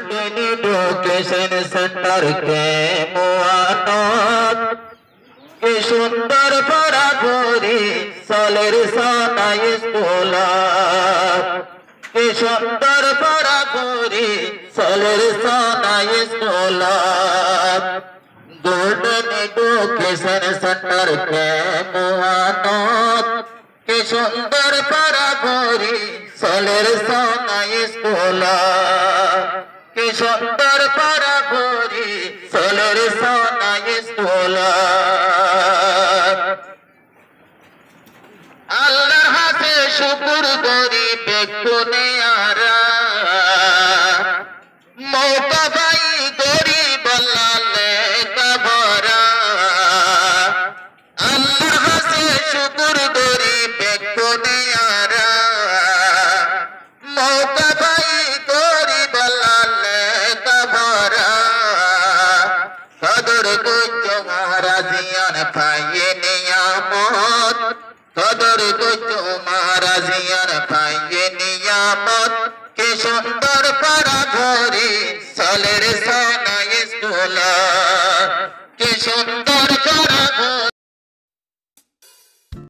golden education centre কে মোয়ানত কি সুন্দর পড়া করি সালের সানাই স্কুল কি সুন্দর পড়া করি সালের সানাই স্কুল গোল্ডেন এডুকেশন সেন্টার কে মোয়ানত কি সুন্দর পড়া করি সালের সানাই স্কুল কি সুন্দর পড়া করি সালের সানাই স্কুল আল্লাহর হাতে শুকর করি বেগুনে আরা মৌকা পাই করি বলালে কাবরা আল্লাহর হাতে শুকর করি বেগুনে আরা মৌকা পাই করি বলালে কাবরা কদর কুঞ্জ মহারাজিয়ান পাইয়ে নিয়ামত কদর কুঞ্জ মহারাজিয়ান পাইয়ে নিয়ামত কি সুন্দর পড়া ঘরে সালের সানাই স্কুল কি সুন্দর